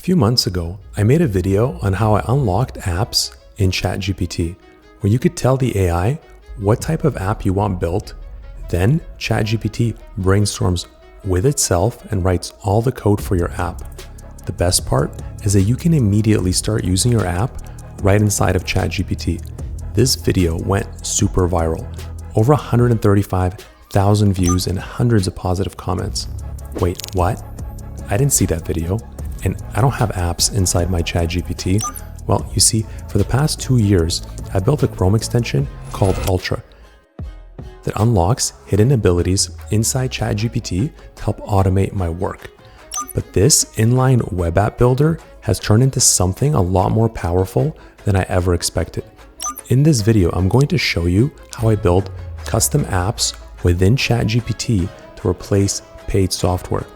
few months ago, I made a video on how I unlocked apps in ChatGPT, where you could tell the AI what type of app you want built. Then ChatGPT brainstorms with itself and writes all the code for your app. The best part is that you can immediately start using your app right inside of ChatGPT. This video went super viral, over 135,000 views and hundreds of positive comments. Wait, what? I didn't see that video, and I don't have apps inside my ChatGPT. Well, you see, for the past 2 years, I built a Chrome extension called Ultra that unlocks hidden abilities inside ChatGPT to help automate my work. But this inline web app builder has turned into something a lot more powerful than I ever expected. In this video, I'm going to show you how I build custom apps within ChatGPT to replace paid software.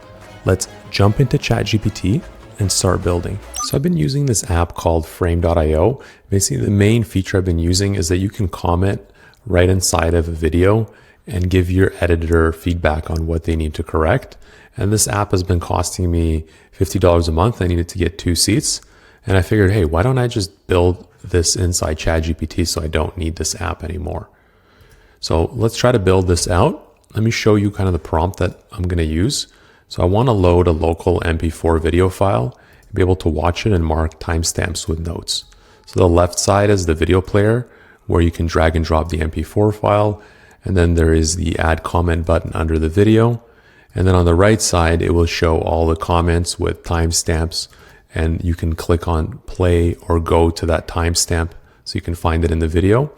Let's jump into ChatGPT and start building. So I've been using this app called frame.io. Basically, the main feature I've been using is that you can comment right inside of a video and give your editor feedback on what they need to correct. And this app has been costing me $50 a month. I needed to get 2 seats. And I figured, hey, why don't I just build this inside ChatGPT so I don't need this app anymore? So let's try to build this out. Let me show you kind of the prompt that I'm going to use. So I want to load a local MP4 video file, be able to watch it and mark timestamps with notes. So the left side is the video player where you can drag and drop the MP4 file. And then there is the add comment button under the video. And then on the right side, it will show all the comments with timestamps, and you can click on play or go to that timestamp so you can find it in the video.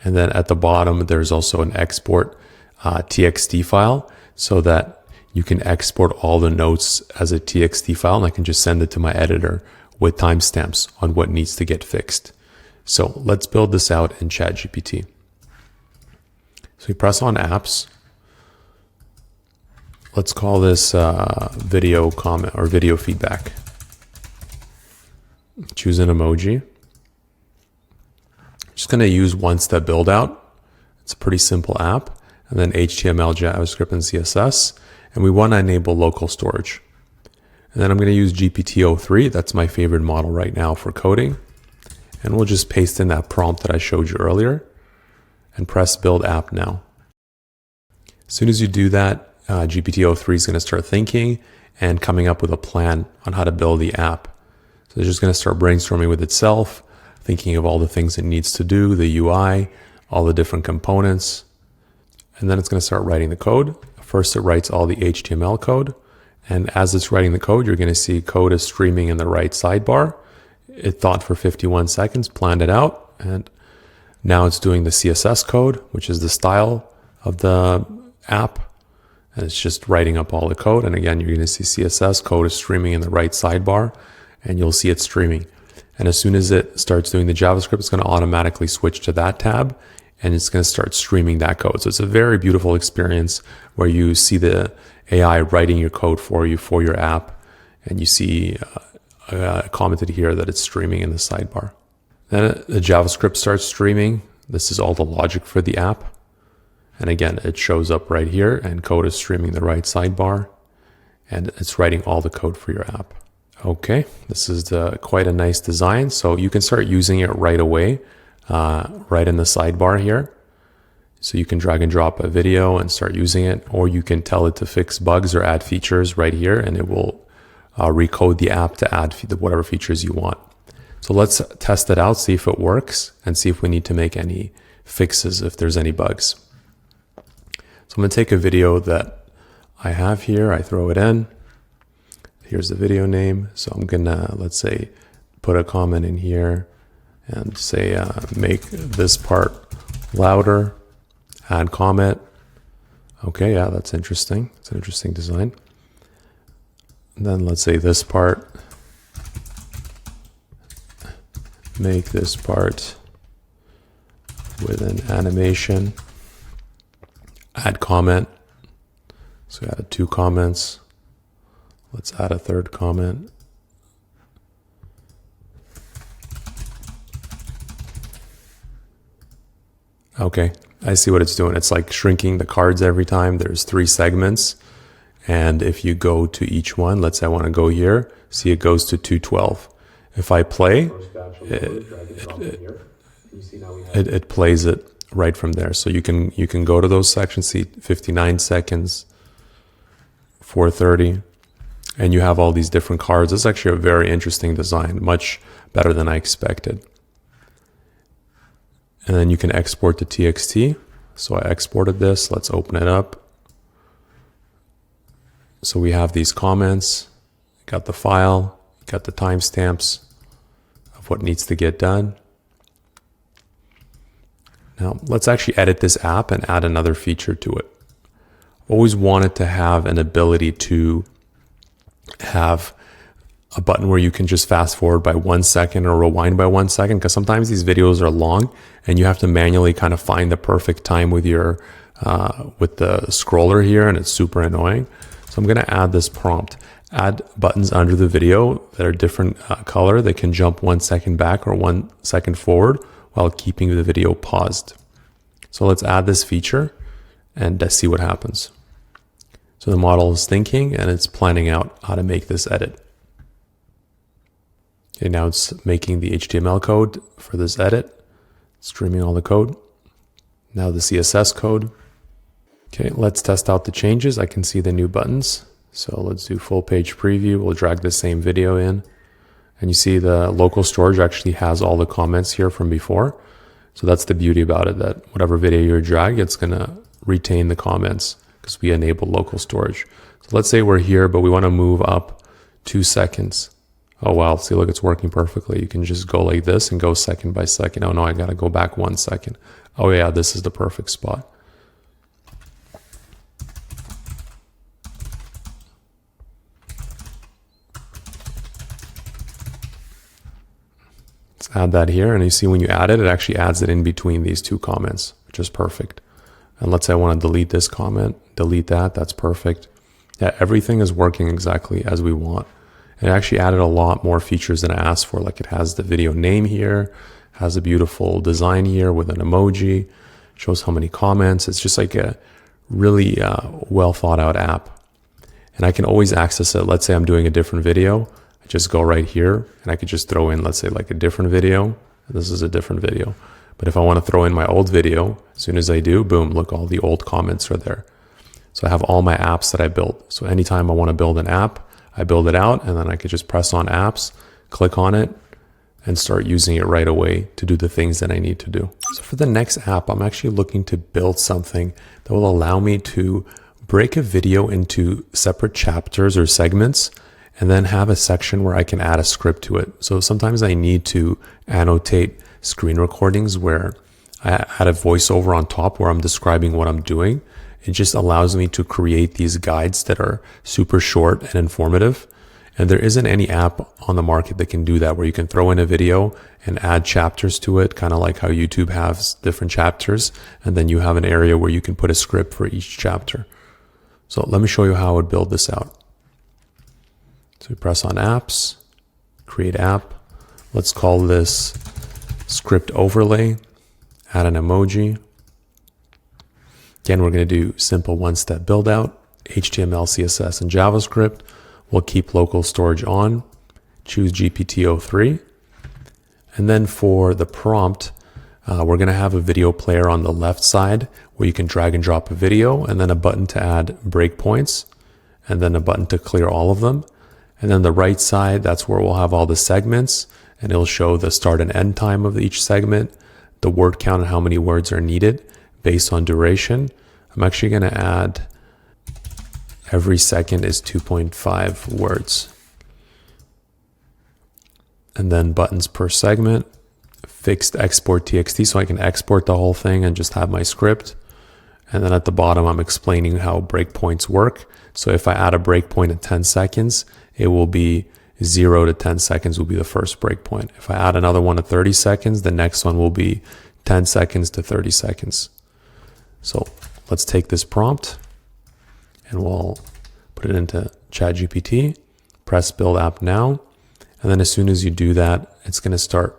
And then at the bottom, there's also an export TXT file so that you can export all the notes as a TXT file, and I can just send it to my editor with timestamps on what needs to get fixed. So let's build this out in ChatGPT. So we press on apps. Let's call this video comment or video feedback. Choose an emoji. Just going to use one-step build out. It's a pretty simple app. And then HTML, JavaScript, and CSS. And we want to enable local storage. And then I'm going to use GPT-03. That's my favorite model right now for coding. And we'll just paste in that prompt that I showed you earlier and press build app now. As soon as you do that, GPT-03 is going to start thinking and coming up with a plan on how to build the app. So it's just going to start brainstorming with itself, thinking of all the things it needs to do, the UI, all the different components. And then it's going to start writing the code. First, it writes all the HTML code. And as it's writing the code, you're going to see code is streaming in the right sidebar. It thought for 51 seconds, planned it out. And now it's doing the CSS code, which is the style of the app. And it's just writing up all the code. And again, you're going to see CSS code is streaming in the right sidebar, and you'll see it streaming. And as soon as it starts doing the JavaScript, it's going to automatically switch to that tab, and it's going to start streaming that code. So it's a very beautiful experience where you see the AI writing your code for you for your app, and you see commented here that it's streaming in the sidebar. Then the JavaScript starts streaming. This is all the logic for the app. And again, it shows up right here, and code is streaming the right sidebar, and it's writing all the code for your app. Okay, this is quite a nice design. So you can start using it right away, right in the sidebar here. So you can drag and drop a video and start using it, or you can tell it to fix bugs or add features right here, and it will recode the app to add whatever features you want. So let's test it out, see if it works, and see if we need to make any fixes if there's any bugs. So I'm going to take a video that I have here. I throw it in. Here's the video name. So I'm going to, let's say, put a comment in here and say, make this part louder, add comment. Okay, yeah, that's interesting. It's an interesting design. And then let's say this part, make this part with an animation, add comment. So we added 2 comments. Let's add a 3rd comment. Okay, I see what it's doing. It's like shrinking the cards every time. There's 3 segments, And if you go to each one, let's say I want to go here, see it goes to 212. If I play, it plays it right from there. So you can go to those sections, see 59 seconds, 430, and you have all these different cards. It's actually a very interesting design, much better than I expected. And then you can export to TXT. So I exported this. Let's open it up. So we have these comments, got the file, got the timestamps of what needs to get done. Now let's actually edit this app and add another feature to it. Always wanted to have an ability to have a button where you can just fast forward by 1 second or rewind by 1 second, because sometimes these videos are long and you have to manually kind of find the perfect time with your with the scroller here, and it's super annoying. So I'm going to add this prompt. Add buttons under the video that are different color that can jump 1 second back or 1 second forward while keeping the video paused. So let's add this feature and see what happens. So the model is thinking and it's planning out how to make this edit. Okay, now it's making the HTML code for this edit, streaming all the code. Now the CSS code. Okay, let's test out the changes. I can see the new buttons. So let's do full page preview. We'll drag the same video in. And you see the local storage actually has all the comments here from before. So that's the beauty about it, that whatever video you drag, it's gonna retain the comments because we enable local storage. So let's say we're here, but we wanna move up 2 seconds. Oh wow, see, look, it's working perfectly. You can just go like this and go second by second. Oh no, I gotta go back 1 second. Oh yeah, this is the perfect spot. Let's add that here, and you see when you add it, it actually adds it in between these two comments, which is perfect. And let's say I want to delete this comment, delete that, that's perfect. Yeah, everything is working exactly as we want. It actually added a lot more features than I asked for. Like it has the video name here, has a beautiful design here with an emoji, shows how many comments. It's just like a really well thought out app. And I can always access it. Let's say I'm doing a different video. I just go right here and I could just throw in, let's say, like a different video. This is a different video. But if I want to throw in my old video, as soon as I do, boom, look, all the old comments are there. So I have all my apps that I built. So anytime I want to build an app, I build it out, and then I could just press on apps, click on it, and start using it right away to do the things that I need to do. So for the next app, I'm actually looking to build something that will allow me to break a video into separate chapters or segments, and then have a section where I can add a script to it. So sometimes I need to annotate screen recordings where I add a voiceover on top where I'm describing what I'm doing. It just allows me to create these guides that are super short and informative. And there isn't any app on the market that can do that, where you can throw in a video and add chapters to it, kind of like how YouTube has different chapters. And then you have an area where you can put a script for each chapter. So let me show you how I would build this out. So we press on apps, create app. Let's call this script overlay, add an emoji. Again, we're going to do simple one-step build out, HTML, CSS, and JavaScript. We'll keep local storage on, choose GPT-03. And then for the prompt, we're going to have a video player on the left side where you can drag and drop a video, and then a button to add breakpoints, and then a button to clear all of them. And then the right side, that's where we'll have all the segments, and it'll show the start and end time of each segment, the word count and how many words are needed based on duration. I'm actually going to add every second is 2.5 words. And then buttons per segment, fixed export TXT, so I can export the whole thing and just have my script. And then at the bottom, I'm explaining how breakpoints work. So if I add a breakpoint at 10 seconds, it will be 0 to 10 seconds will be the first breakpoint. If I add another one at 30 seconds, the next one will be 10 seconds to 30 seconds. So let's take this prompt and we'll put it into ChatGPT, press build app now. And then as soon as you do that, it's going to start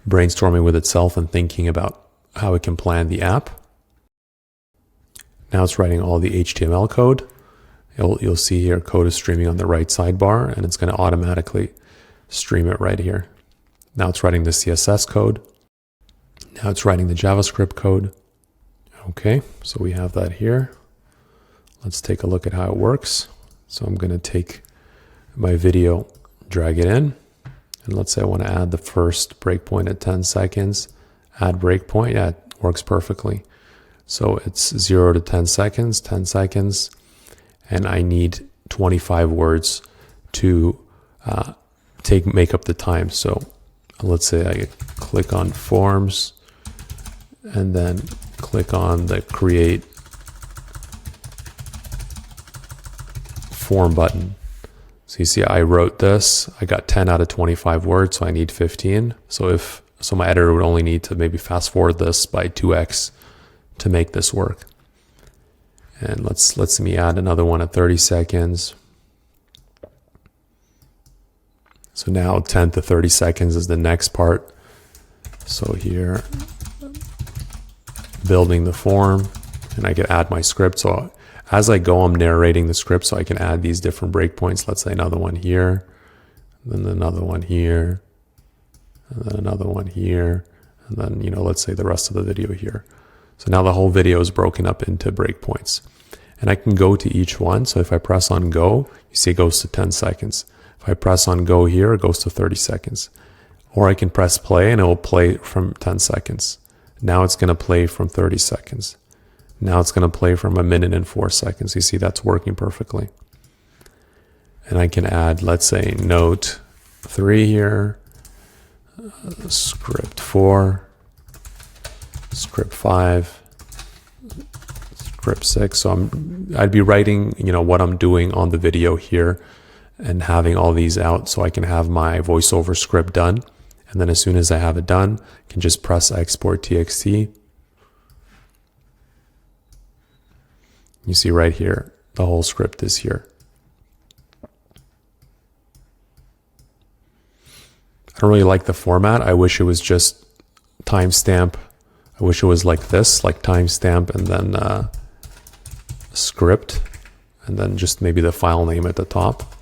brainstorming with itself and thinking about how it can plan the app. Now it's writing all the HTML code. you'll see here code is streaming on the right sidebar, and it's going to automatically stream it right here. Now it's writing the CSS code. Now it's writing the JavaScript code. Okay, so we have that here. Let's take a look at how it works. So I'm going to take my video, drag it in, and let's say I want to add the first breakpoint at 10 seconds. Add breakpoint, yeah, it works perfectly. So it's 0 to 10 seconds, 10 seconds, and I need 25 words to make up the time. So let's say I click on forms and then click on the create form button. So you see I wrote this, I got 10 out of 25 words, so I need 15. So my editor would only need to maybe fast forward this by 2x to make this work. And let's me add another one at 30 seconds. So now 10 to 30 seconds is the next part. So here, building the form, and I can add my script. So as I go, I'm narrating the script, so I can add these different breakpoints. Let's say another one here, and then another one here, and then another one here, and then, let's say the rest of the video here. So now the whole video is broken up into breakpoints. And I can go to each one. So if I press on go, you see it goes to 10 seconds. If I press on go here, it goes to 30 seconds. Or I can press play and it will play from 10 seconds. Now it's going to play from 30 seconds. Now it's going to play from 1 minute and 4 seconds. You see that's working perfectly. And I can add, let's say, note 3 here, script 4, script 5, script 6. So I'd be writing, what I'm doing on the video here and having all these out so I can have my voiceover script done. And then as soon as I have it done, I can just press export TXT. You see right here, the whole script is here. I don't really like the format. I wish it was just timestamp. I wish it was like this, like timestamp and then script, and then just maybe the file name at the top.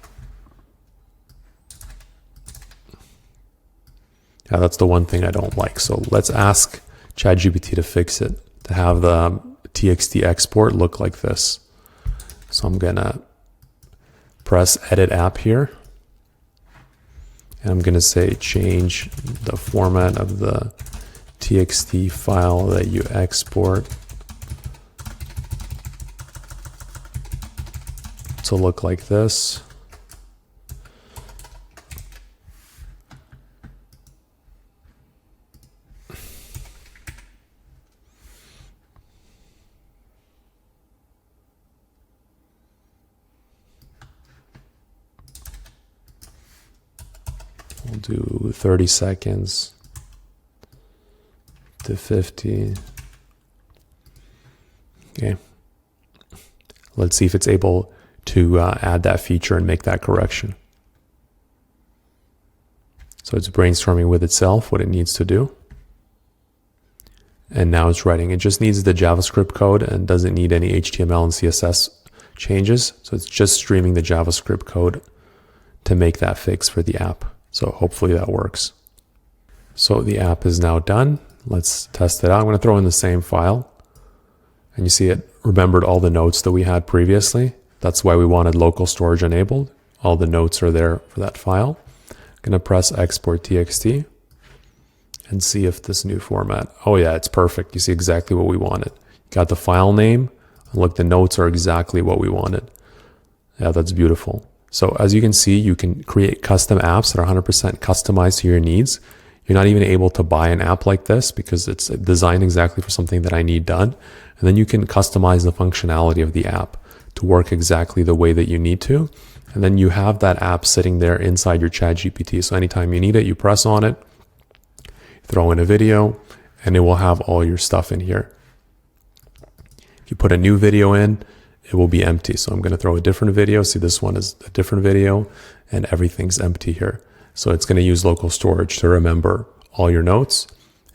Yeah, that's the one thing I don't like. So let's ask ChatGPT to fix it, to have the TXT export look like this. So I'm gonna press edit app here. And I'm gonna say change the format of the TXT file that you export to look like this. We'll do 30 seconds to 50. Okay. Let's see if it's able to add that feature and make that correction. So it's brainstorming with itself what it needs to do. And now it's writing. It just needs the JavaScript code and doesn't need any HTML and CSS changes. So it's just streaming the JavaScript code to make that fix for the app. So hopefully that works. So the app is now done. Let's test it out. I'm going to throw in the same file. And you see it remembered all the notes that we had previously. That's why we wanted local storage enabled. All the notes are there for that file. I'm going to press export TXT and see if this new format. Oh yeah, it's perfect. You see exactly what we wanted. Got the file name. And look, the notes are exactly what we wanted. Yeah, that's beautiful. So as you can see, you can create custom apps that are 100% customized to your needs. You're not even able to buy an app like this because it's designed exactly for something that I need done. And then you can customize the functionality of the app to work exactly the way that you need to. And then you have that app sitting there inside your ChatGPT. So anytime you need it, you press on it, throw in a video, and it will have all your stuff in here. If you put a new video in, it will be empty. So I'm going to throw a different video. See, this one is a different video and everything's empty here. So it's going to use local storage to remember all your notes,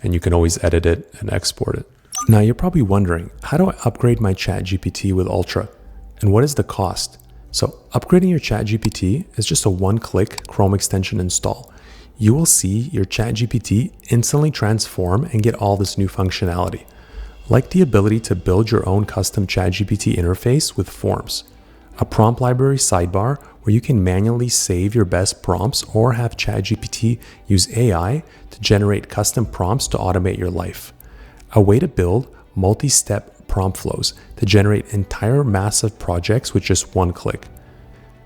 and you can always edit it and export it. Now you're probably wondering, how do I upgrade my ChatGPT with Ultra? And what is the cost? So upgrading your ChatGPT is just a one-click Chrome extension install. You will see your ChatGPT instantly transform and get all this new functionality, like the ability to build your own custom ChatGPT interface with forms, a prompt library sidebar where you can manually save your best prompts or have ChatGPT use AI to generate custom prompts to automate your life, a way to build multi-step prompt flows to generate entire massive projects with just one click.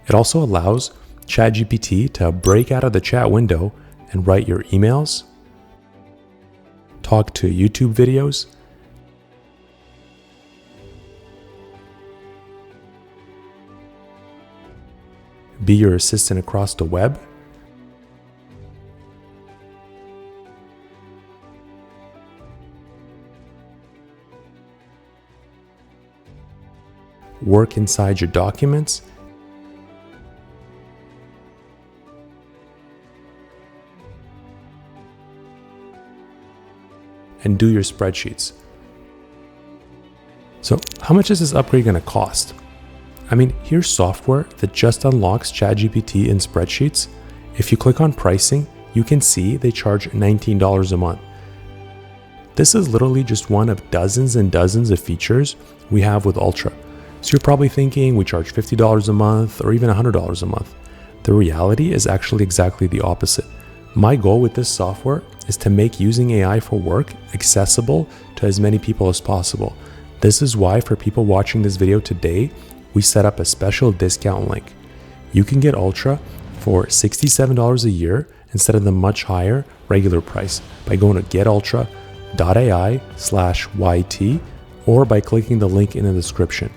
It also allows ChatGPT to break out of the chat window and write your emails, talk to YouTube videos, be your assistant across the web, work inside your documents, and do your spreadsheets. So how much is this upgrade going to cost? I mean, here's software that just unlocks ChatGPT in spreadsheets. If you click on pricing, you can see they charge $19 a month. This is literally just one of dozens and dozens of features we have with Ultra. So you're probably thinking we charge $50 a month or even $100 a month. The reality is actually exactly the opposite. My goal with this software is to make using AI for work accessible to as many people as possible. This is why for people watching this video today, we set up a special discount link. You can get Ultra for $67 a year instead of the much higher regular price by going to getultra.ai/YT or by clicking the link in the description.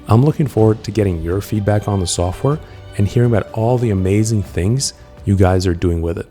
I'm looking forward to getting your feedback on the software and hearing about all the amazing things you guys are doing with it.